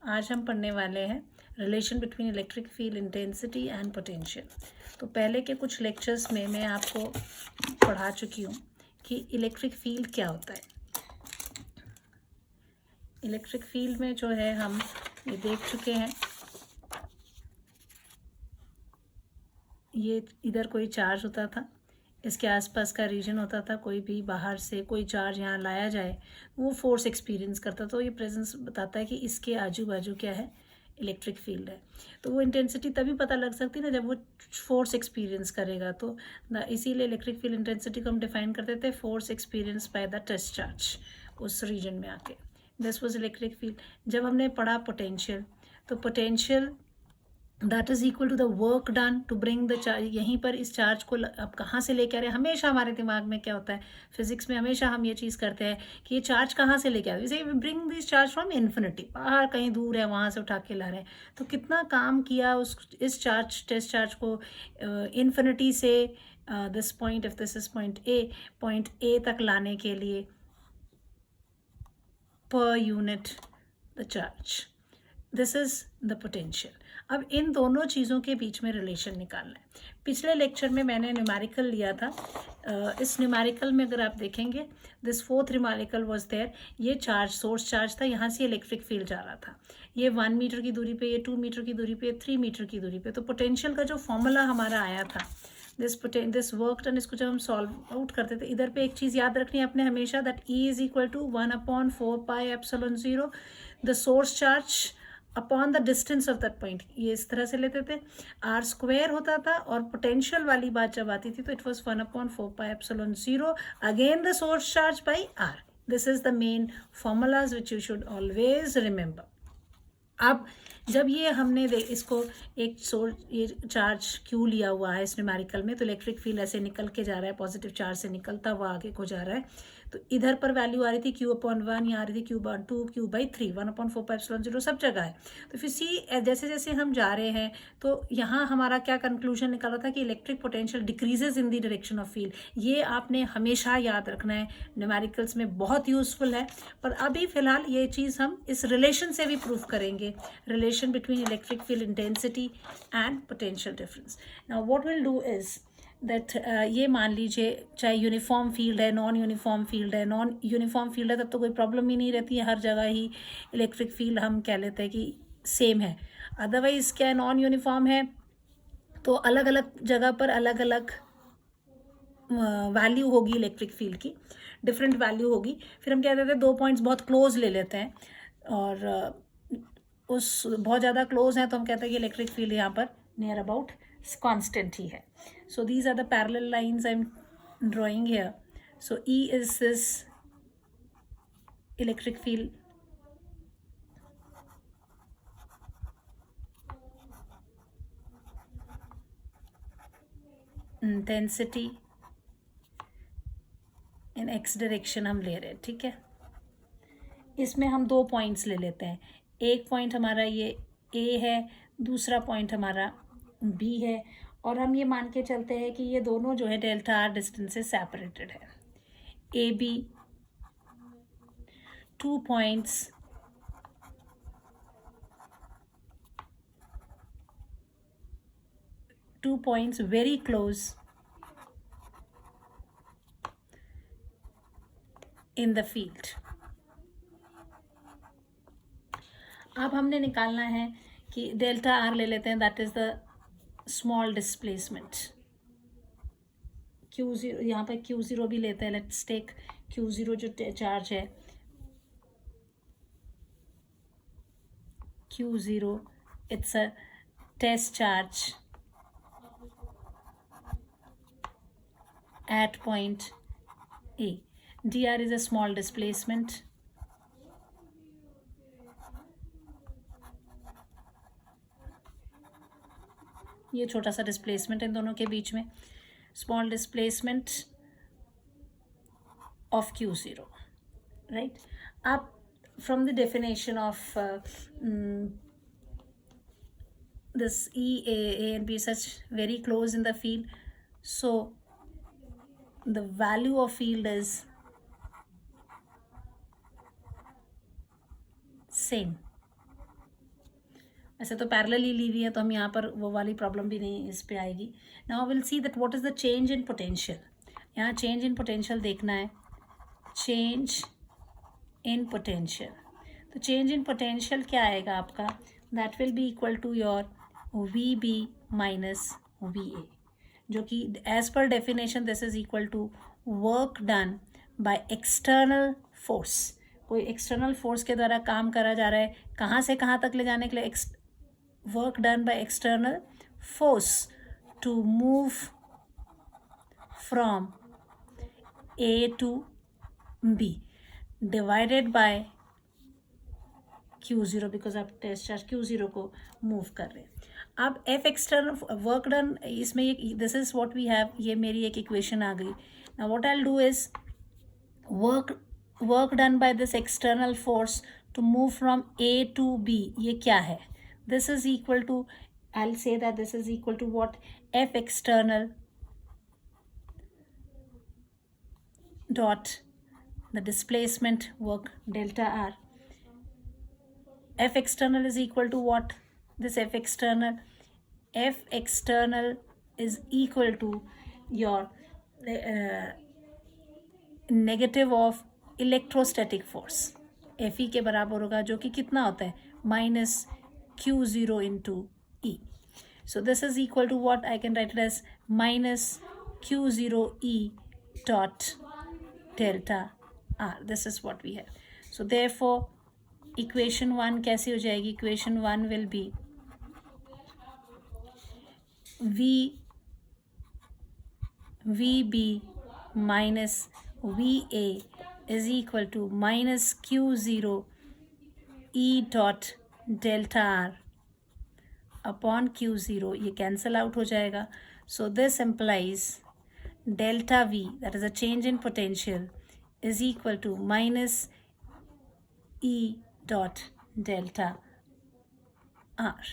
आज हम पढ़ने वाले हैं relation between electric field intensity and potential. तो पहले के कुछ लेक्चर्स में मैं आपको पढ़ा चुकी हूँ कि इलेक्ट्रिक फील्ड क्या होता है। इलेक्ट्रिक फील्ड में जो है हम ये देख चुके हैं, ये इधर कोई चार्ज होता था, इसके आसपास का रीजन होता था, कोई भी बाहर से कोई चार्ज यहाँ लाया जाए वो फोर्स एक्सपीरियंस करता। तो ये प्रेजेंस बताता है कि इसके आजू बाजू क्या है, इलेक्ट्रिक फील्ड है। तो वो इंटेंसिटी तभी पता लग सकती है ना जब वो फोर्स एक्सपीरियंस करेगा। तो इसीलिए इलेक्ट्रिक फील्ड इंटेंसिटी को हम डिफाइन करते थे force experience by the test charge उस रीजन में आके। This was electric field. जब हमने पढ़ा पोटेंशियल, तो potential that is equal to the work done to bring the charge. यहीं पर इस चार्ज को अब कहाँ से लेके आ रहे हैं, हमेशा हमारे दिमाग में क्या होता है, फिजिक्स में हमेशा हम ये चीज़ करते हैं कि ये चार्ज कहाँ से लेके आ रहे हैं। जैसे bring this charge from infinity, बाहर कहीं दूर है वहाँ से उठा के ला रहे हैं। तो कितना काम किया इस चार्ज, टेस्ट चार्ज को इन्फिनिटी से this point, if this is point A तक लाने के लिए per unit the charge. This is the potential. अब इन दोनों चीज़ों के बीच में रिलेशन निकालना है। पिछले लेक्चर में मैंने न्यूमेरिकल लिया था। इस न्यूमेरिकल में अगर आप देखेंगे, this fourth numerical was there. ये चार्ज, सोर्स चार्ज था, यहाँ से इलेक्ट्रिक फील्ड जा रहा था। ये 1 मीटर की दूरी पे, ये 2 मीटर की दूरी पे, 3 मीटर की दूरी पे। तो पोटेंशियल का जो फॉर्मूला हमारा आया था, दिस वर्क डन, इसको जब हम सॉल्व आउट करते थे, इधर पे एक चीज़ याद रखनी है अपने हमेशा, that E is equal to 1/4πε0 the source charge upon the distance of that point. ये इस तरह से लेते थे, आर स्क्वायर होता था, और पोटेंशियल वाली बात जब आती थी तो it was 1/4πε0 again the source charge by R. This is the main formulas which you should always remember. अब जब ये हमने इसको एक सोर्स, ये चार्ज क्यू लिया हुआ है इस न्यूमेरिकल में, तो इलेक्ट्रिक फील्ड ऐसे निकल के जा रहा है, पॉजिटिव चार्ज से निकलता हुआ आगे को जा रहा है। तो इधर पर वैल्यू आ रही थी Q/1, यहाँ आ रही थी Q/2, Q/3, 1/4πε0 सब जगह है। तो फिर सी जैसे जैसे हम जा रहे हैं, तो यहाँ हमारा क्या कंक्लूजन निकला था कि electric potential decreases in the direction of field. ये आपने हमेशा याद रखना है, न्यूमेरिकल्स में बहुत यूजफुल है। पर अभी फिलहाल ये चीज़ हम इस रिलेशन से भी प्रूव करेंगे, relation between electric field intensity and potential difference. Now what will do is that, ये मान लीजिए चाहे यूनिफॉर्म फील्ड है, नॉन यूनिफॉर्म फील्ड है। नॉन यूनिफॉर्म फील्ड है तब तो कोई प्रॉब्लम ही नहीं रहती है, हर जगह ही इलेक्ट्रिक फील्ड हम कह लेते हैं कि सेम है। अदरवाइज क्या है, नॉन यूनिफॉर्म है तो अलग अलग जगह पर अलग अलग वैल्यू होगी इलेक्ट्रिक फील्ड की, डिफरेंट वैल्यू होगी। फिर हम क्या कहते हैं, दो पॉइंट्स बहुत क्लोज ले लेते हैं, और उस बहुत ज़्यादा क्लोज हैं तो हम कहते हैं कि इलेक्ट्रिक फील्ड यहाँ पर नियर अबाउट कांस्टेंट ही है। So these are the parallel lines I am drawing here. So E is this electric field, intensity in x direction हम ले रहे हैं, ठीक है। इसमें हम दो पॉइंट्स ले लेते हैं, एक पॉइंट हमारा ये A है, दूसरा पॉइंट हमारा B है, और हम ये मान के चलते हैं कि ये दोनों जो है डेल्टा आर डिस्टेंस से सेपरेटेड है। AB 2 points very close in the field। अब हमने निकालना है कि डेल्टा आर ले लेते हैं, that is the small displacement. Q0, यहाँ पर Q0 भी लेते हैं, लेट्स टेक Q0 जो चार्ज है, Q0 it's a test charge at point A. dr is a small displacement. ये छोटा सा डिस्प्लेसमेंट इन दोनों के बीच में, small displacement of Q0, right. अब from the definition of this A and B such very close in the field, so the value of field is same. ऐसे तो पैरेलली ली हुई है, तो हम यहाँ पर वो वाली प्रॉब्लम भी नहीं इस पे आएगी. Now will see that what is the change in potential. यहाँ चेंज इन पोटेंशियल देखना है, चेंज इन पोटेंशियल. तो चेंज इन पोटेंशियल क्या आएगा आपका, that will be equal to your V B minus V A, जो कि as per definition this is equal to work done by external force. कोई external force के द्वारा काम करा जा रहा है, कहाँ से कहाँ तक ले जाने के लिए, work done by external force to move from A to B divided by Q0, because आप टेस्ट चार्ज Q0 को मूव कर रहे हैं. अब F एक्सटर्नल वर्क डन, इसमें ये this is what we have, ये मेरी एक इक्वेशन आ गई. Now what I will do is work done by this external force to move from A to B, ये क्या है, this is equal to, I will say that this is equal to what, F external dot the displacement work delta R. F external is equal to what? This F external is equal to your negative of electrostatic force. Fe के बराबर होगा, जो कि कितना होता है, minus Q0 into E. So this is equal to what? I can write it as minus Q0 E dot delta R. This is what we have. So therefore equation 1 कैसी हो जाएगी, equation 1 will be V B minus V A is equal to minus Q0 E dot delta R upon Q0. ये cancel out हो जाएगा. So this implies delta V, that is a change in potential, is equal to minus E dot delta R.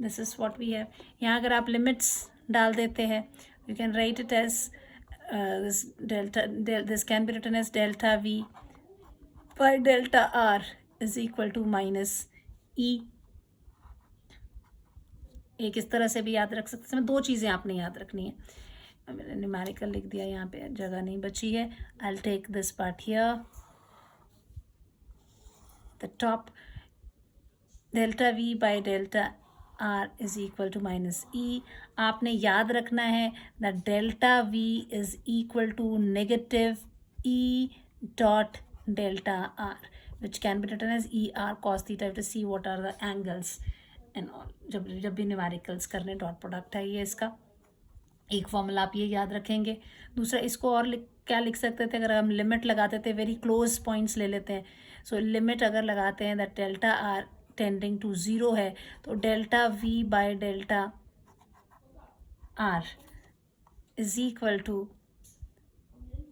This is what we have. यहाँ अगर आप limits डाल देते हैं, you can write it as this can be written as delta V by delta R is equal to minus E. एक इस तरह से भी याद रख सकते हैं. इसमें 2 चीज़ें आपने याद रखनी है. मैंने न्यूमेरिकल लिख दिया, यहाँ पे जगह नहीं बची है. I'll take this part here. The top delta V by delta R is equal to minus E. आपने याद रखना है that delta V is equal to negative E dot delta R, which can be written as ER cos theta. To see what are the angles and all. जब भी numericals करने, dot product है ये इसका. एक फॉर्मूला आप ये याद रखेंगे. दूसरा, इसको और क्या लिख सकते थे, अगर हम लिमिट लगाते थे, वेरी क्लोज पॉइंट्स ले लेते हैं. सो लिमिट अगर लगाते हैं that delta R tending to 0 है, तो delta V by delta R is equal to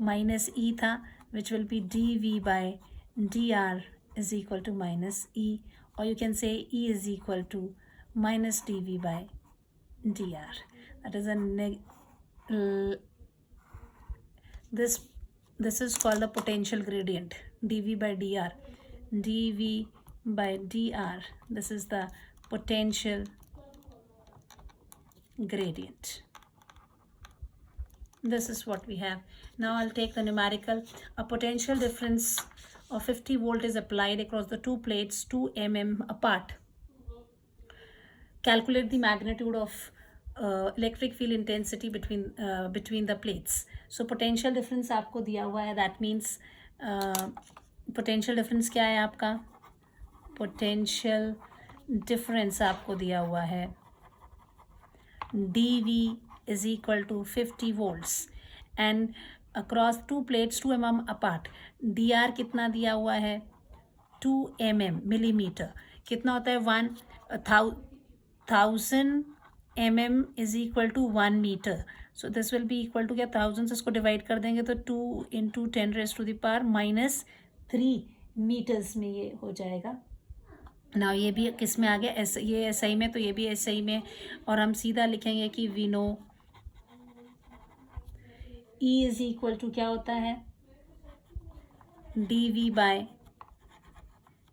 minus E था, which will be D V by D R is equal to minus E, और you can say E is equal to minus D V by D R. That is this is called the potential gradient, dV by dr. dV by dr, this is the potential gradient. This is what we have. Now I'll take the numerical. A potential difference of 50 volt is applied across the two plates 2 mm apart. Calculate the magnitude of electric field intensity between the plates. So potential difference आपको दिया हुआ है, that means potential difference क्या है आपका, potential difference आपको दिया हुआ है dV is equal to 50 volts and across two plates 2 mm apart. dr कितना दिया हुआ है, 2 mm मिलीमीटर. कितना होता है, 1000 mm is equal to 1 meter. So this will be equal to क्या, 1000 से इसको डिवाइड कर देंगे तो 2 into 10 raised to the power -3 meters में ये हो जाएगा. ना ये भी किस में आ गया, ये SI में, तो ये भी SI में. और हम सीधा लिखेंगे कि we know E is equal to क्या होता है, dV by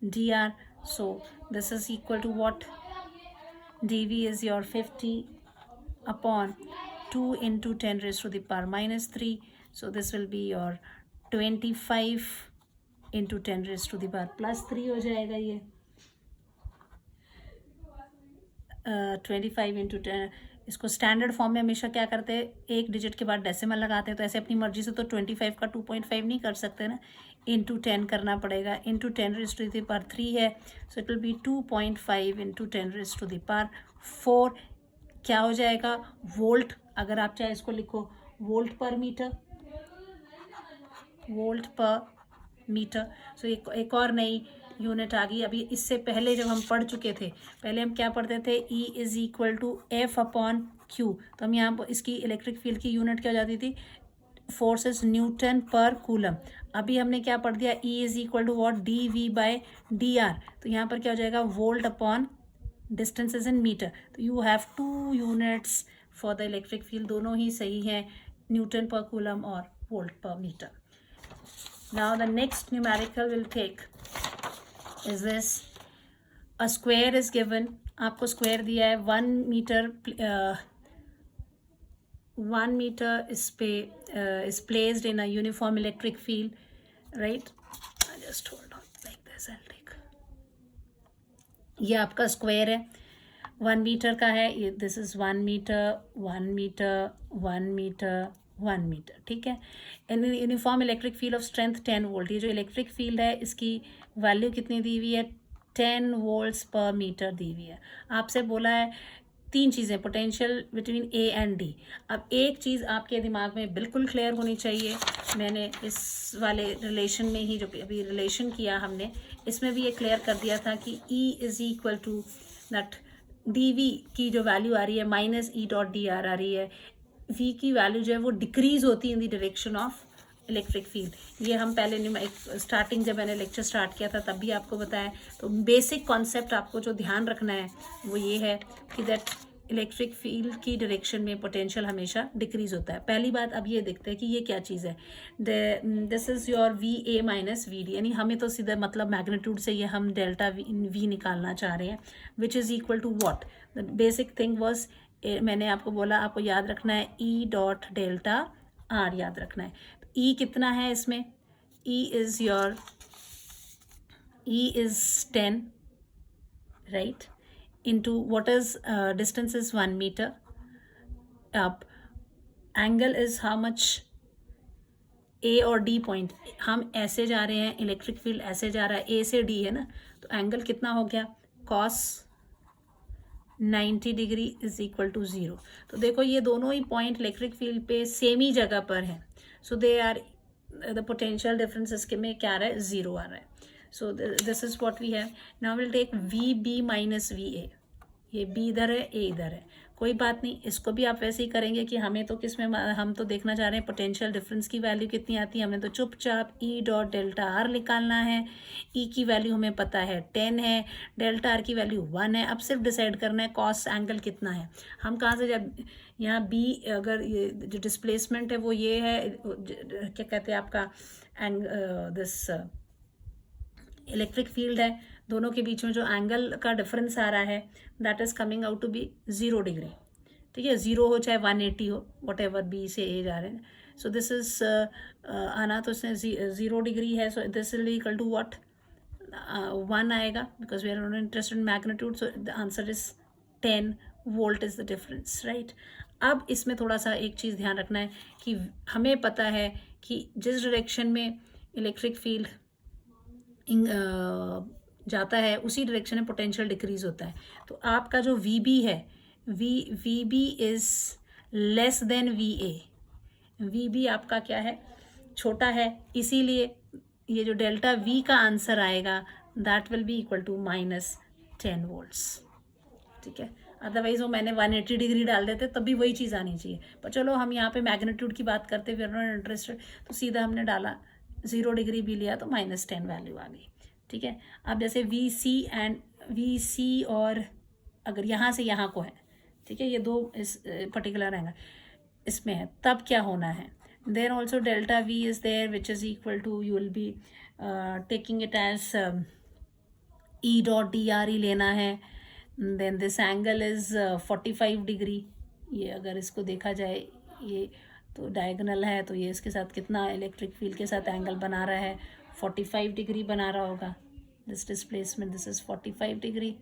dr. So this is equal to what, dv is your 50 upon 2 into 10 raised to the power minus 3. So this will be your 25 into 10 raised to the power plus 3 हो जाएगा ये 25 into 10. इसको standard form में हमेशा क्या करते हैं, एक डिजिट के बाद डेसिमल लगाते हैं, तो ऐसे अपनी मर्जी से तो 25 का 2.5 नहीं कर सकते ना, इंटू 10 करना पड़ेगा. Into 10 raise to the power 3 है, so it will be 2.5 into 10 raise to the power 4. क्या हो जाएगा, वोल्ट. अगर आप चाहे इसको लिखो वोल्ट पर मीटर, वोल्ट पर मीटर. सो एक और नई यूनिट आ गई. अभी इससे पहले जब हम पढ़ चुके थे, पहले हम क्या पढ़ते थे, E is equal to F upon Q. तो हम यहाँ पर इसकी इलेक्ट्रिक फील्ड की यूनिट क्या हो जाती थी, फोर्सेस न्यूटन पर कूलम. अभी हमने क्या पढ़ दिया, E is equal to what, D V by D R. तो यहाँ पर क्या हो जाएगा, volt upon distance is in metre. तो you have 2 units for the electric field, दोनों ही सही हैं, न्यूटन पर कूलम और वोल्ट पर metre. Now the next numerical we'll take is this. A square is given. आपको square दिया है 1 meter. 1 meter is placed in a uniform electric field, right? Just hold on like this. I'll take. ये आपका square है, 1 metre का है ये. This is 1 metre, 1 metre, 1 metre, 1 metre. ठीक है. Uniform electric field of strength 10 volt. ये जो इलेक्ट्रिक फील्ड है इसकी वैल्यू कितनी दी हुई है, 10 वोल्ट्स पर मीटर दी हुई है. आपसे बोला है 3 चीज़ें, potential between A and D. अब एक चीज़ आपके दिमाग में बिल्कुल क्लियर होनी चाहिए. मैंने इस वाले रिलेशन में ही जो अभी रिलेशन किया हमने, इसमें भी ये क्लियर कर दिया था कि E is equal to that D V की जो वैल्यू आ रही है minus E dot D R आ रही है. V की वैल्यू जो है वो डिक्रीज होती है इन the direction of electric field. ये हम पहले स्टार्टिंग जब मैंने लेक्चर स्टार्ट किया था तब भी आपको बताया. तो बेसिक कॉन्सेप्ट आपको जो ध्यान रखना है वो ये है कि दैट इलेक्ट्रिक फील्ड की डायरेक्शन में पोटेंशियल हमेशा डिक्रीज होता है. पहली बात अब ये देखते हैं कि ये क्या चीज़ है. This is your V A minus V D, यानी हमें तो सीधा मतलब मैग्नीट्यूड से ये हम डेल्टा वी निकालना चाह रहे हैं, which is equal to what. The basic thing was, मैंने आपको बोला आपको याद रखना है ई डॉट डेल्टा आर याद रखना है. तो ई कितना है इसमें, E is your, E is 10, right, into what is distance is 1 meter. Up angle is how much, A और D पॉइंट. हम ऐसे जा रहे हैं, इलेक्ट्रिक फील्ड ऐसे जा रहा है, A से D है ना, तो एंगल कितना हो गया, cos 90 degree is equal to 0. तो देखो ये दोनों ही पॉइंट इलेक्ट्रिक फील्ड पे सेम ही जगह पर हैं. So they are the potential difference इसके में क्या आ रहा है, 0 आ रहा है. So this is what we have. Now will take V B minus V A. ये बी इधर है, ए इधर है, कोई बात नहीं. इसको भी आप वैसे ही करेंगे कि हमें तो किस में, हम तो देखना चाह रहे हैं पोटेंशियल डिफरेंस की वैल्यू कितनी आती है. हमें तो चुपचाप ई डॉट डेल्टा आर निकालना है. ई की वैल्यू हमें पता है 10 है, डेल्टा आर की वैल्यू 1 है. अब सिर्फ डिसाइड करना है कॉस एंगल कितना है. हम कहाँ से, जब यहाँ बी अगर ये जो डिस्प्लेसमेंट है वो ये है, क्या कहते हैं आपका दिस इलेक्ट्रिक फील्ड है, दोनों के बीच में जो एंगल का डिफरेंस आ रहा है that is coming out to be 0 degree. ठीक है, 0 हो चाहे 180 हो, वट एवर बी से ए जा रहे हैं. सो दिस इज आना तो इसमें 0 डिग्री है. So this will equal to what, 1 आएगा, because we are not interested in magnitude. So the answer is 10 volt is the difference, right. अब इसमें थोड़ा सा एक चीज़ ध्यान रखना है कि हमें पता है कि जिस डायरेक्शन में इलेक्ट्रिक फील्ड जाता है उसी डायरेक्शन में पोटेंशियल डिक्रीज होता है. तो आपका जो वी बी है, V B is less than V A. V B आपका क्या है, छोटा है, इसीलिए ये जो डेल्टा वी का आंसर आएगा that will be equal to minus 10 volts. ठीक है, अदरवाइज वो मैंने 180 डिग्री डाल देते तब भी वही चीज़ आनी चाहिए. पर चलो हम यहाँ पे मैग्नीट्यूड की बात करते हुए नॉट इंटरेस्टेड, तो सीधा हमने डाला 0 डिग्री भी लिया तो माइनस 10 वैल्यू आ गई. ठीक है. अब जैसे वी सी एंड वी सी, और अगर यहाँ से यहाँ को है, ठीक है, ये दो इस पर्टिकुलर एंगल इसमें है, तब क्या होना है, then also delta V is there which is equal to, you will be taking it as E dot D R ही लेना है. Then this angle is 45 degree. ये अगर इसको देखा जाए, ये तो डायगोनल है, तो ये इसके साथ कितना इलेक्ट्रिक फील्ड के साथ एंगल बना रहा है, 45 डिग्री बना रहा होगा। This displacement, this is 45 degree.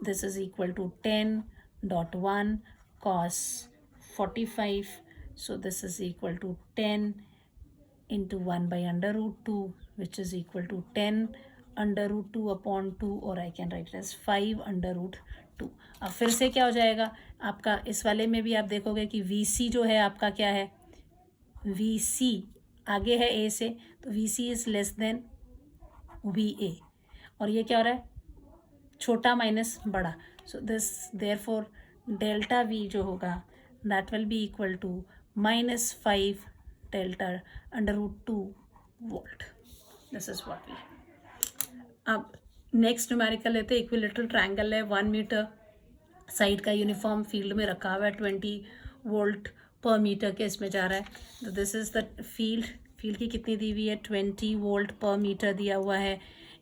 this is equal to 10.1 cos 45. So this is equal to 10 into 1 by under root 2, which is equal to 10 under root 2 upon 2, or I can write it as 5 under root 2. अब फिर से क्या हो जाएगा आपका, इस वाले में भी आप देखोगे कि VC जो है आपका क्या है, VC आगे है A से, तो VC is less then VA, और ये क्या हो रहा है, छोटा माइनस बड़ा। So this therefore delta V जो होगा that will be equal to -5 delta under root 2 volt. This is what we. अब नेक्स्ट न्यूमेरिकल लेते हैं। इक्विलेटरल ट्रायंगल है, 1 मीटर साइड का यूनिफॉर्म फील्ड में रखा हुआ है, 20 वोल्ट पर मीटर के इसमें जा रहा है। तो दिस इज़ द फील्ड की कितनी दी हुई है, 20 वोल्ट पर मीटर दिया हुआ है।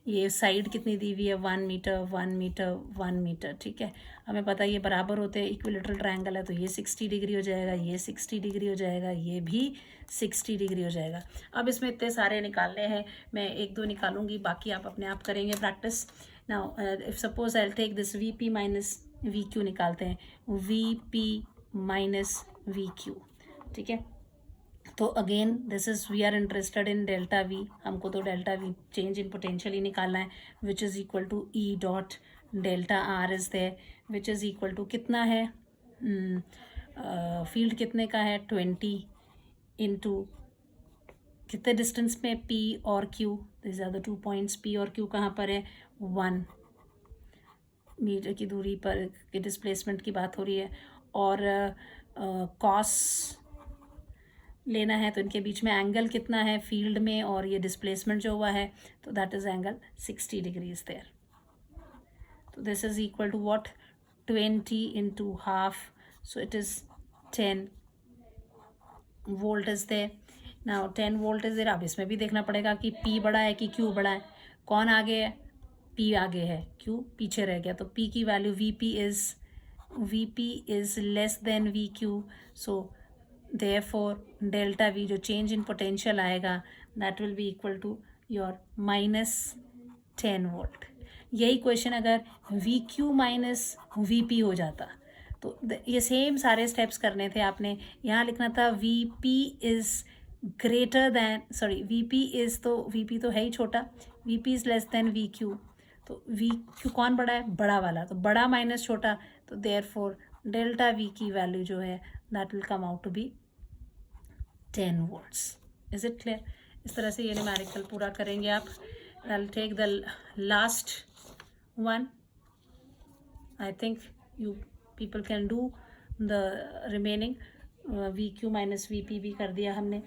ये साइड कितनी दी हुई है, 1 मीटर 1 मीटर 1 मीटर, ठीक है। हमें पता है ये बराबर होते हैं, इक्विलेटरल ट्रायंगल है, तो ये 60 डिग्री हो जाएगा, ये 60 डिग्री हो जाएगा, ये भी 60 डिग्री हो जाएगा। अब इसमें इतने सारे निकालने हैं, मैं एक दो निकालूंगी, बाकी आप अपने आप करेंगे practice. Now if suppose I will take this VP minus VQ निकालते हैं, VP माइनस VQ, ठीक है। तो again this is we are interested in delta V, हमको तो delta V change in potential ही निकालना है, which is equal to E dot delta R is there, which is equal to कितना है, फील्ड कितने का है, 20 इंटू कितने डिस्टेंस में P और Q, this are the 2 points, P और Q कहाँ पर है, 1 मीटर की दूरी पर के डिस्प्लेसमेंट की बात हो रही है, और कॉस लेना है, तो इनके बीच में एंगल कितना है फील्ड में और ये डिस्प्लेसमेंट जो हुआ है, तो that is angle 60 degrees there. तो this is equal to what, 20 into half, so it is 10 volt is there. Now 10 volt is there. अब इसमें भी देखना पड़ेगा कि P बड़ा है कि Q बड़ा है, कौन आगे है, P आगे है, Q पीछे रह गया। तो P की value VP is less than VQ, so therefore delta V जो चेंज इन पोटेंशियल आएगा that will be equal to your -10 volt. यही क्वेश्चन अगर VQ माइनस VP हो जाता, तो ये सेम सारे स्टेप्स करने थे आपने। यहाँ लिखना था VP is greater than, sorry VP तो है ही छोटा, VP is less than VQ, तो VQ कौन बड़ा है, बड़ा वाला, तो बड़ा माइनस छोटा, तो देयरफॉर डेल्टा V की वैल्यू जो है that will come out to be 10 volts. Is it clear? इस तरह से ये न्यूमेरिकल पूरा करेंगे आप। I'll take the last one. I think you people can do the remaining. VQ minus VP भी कर दिया हमने।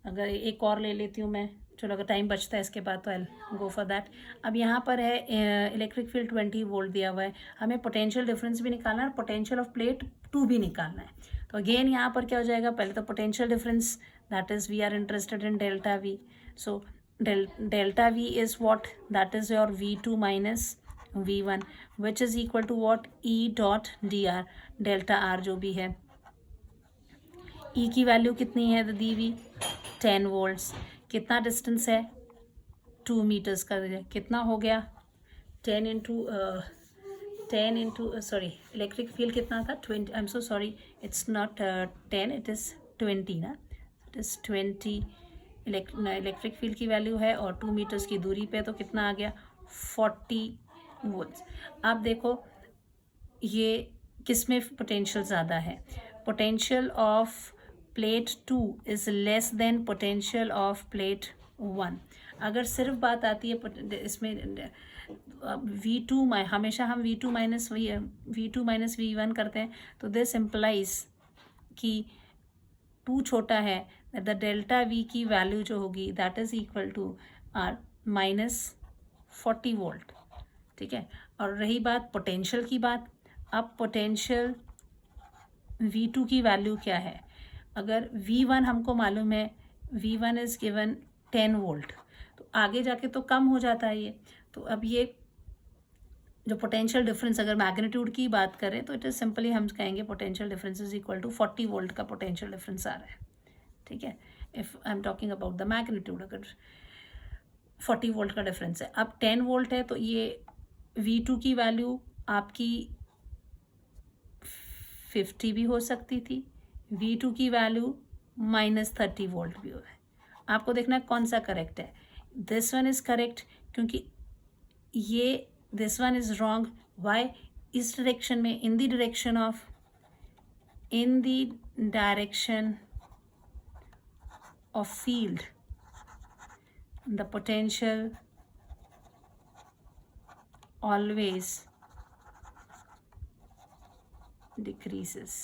अगर एक और ले लेती हूँ मैं, चलो अगर टाइम बचता है इसके बाद तो I'll go for that. अब यहाँ पर है इलेक्ट्रिक फील्ड 20 वोल्ट दिया हुआ है, हमें पोटेंशियल डिफरेंस भी निकालना है और पोटेंशियल ऑफ प्लेट 2 भी निकालना है। तो अगेन यहाँ पर क्या हो जाएगा, पहले तो potential difference, that is we are interested in delta V, so delta V is what, that is your V2 minus V1, which is equal to what, E dot dr, delta R जो भी है। E की value कितनी है दी हुई, 10 volts, कितना distance है, 2 metres का, कितना हो गया, 10 इंटू सॉरी इलेक्ट्रिक फील्ड कितना था, 20, I am so sorry, it's not 10, it is 20 ना, इट इज़ 20 इलेक्ट्रिक फील्ड की वैल्यू है, और 2 मीटर्स की दूरी पे तो कितना आ गया, 40 वोल्ट्स। आप देखो ये किस में पोटेंशियल ज़्यादा है, potential of plate 2 is less then potential of plate 1। अगर सिर्फ बात आती है इसमें V2 हमेशा हम V2 माइनस V1 करते हैं, तो दिस इम्प्लाइज कि 2 छोटा है, द डेल्टा V की वैल्यू जो होगी that is equal to our -40 volt, ठीक है। और रही बात पोटेंशियल की बात, अब पोटेंशियल V2 की वैल्यू क्या है, अगर V1 हमको मालूम है, V1 इज़ गिवन 10 वोल्ट, तो आगे जाके तो कम हो जाता है ये, तो अब ये जो पोटेंशियल डिफरेंस अगर मैग्नीट्यूड की बात करें तो इट इज़ सिंपली हम कहेंगे potential difference is equal to 40 volt का पोटेंशियल डिफरेंस आ रहा है, ठीक है। If I am talking about the magnitude, अगर 40 वोल्ट का डिफरेंस है, अब 10 वोल्ट है तो ये V2 की वैल्यू आपकी 50 भी हो सकती थी, V2 की वैल्यू -30 वोल्ट भी हो है। आपको देखना है कौन सा करेक्ट है। दिस वन इज़ करेक्ट क्योंकि ये this one is wrong. Why? इस डायरेक्शन में, in the direction of field, the potential always decreases.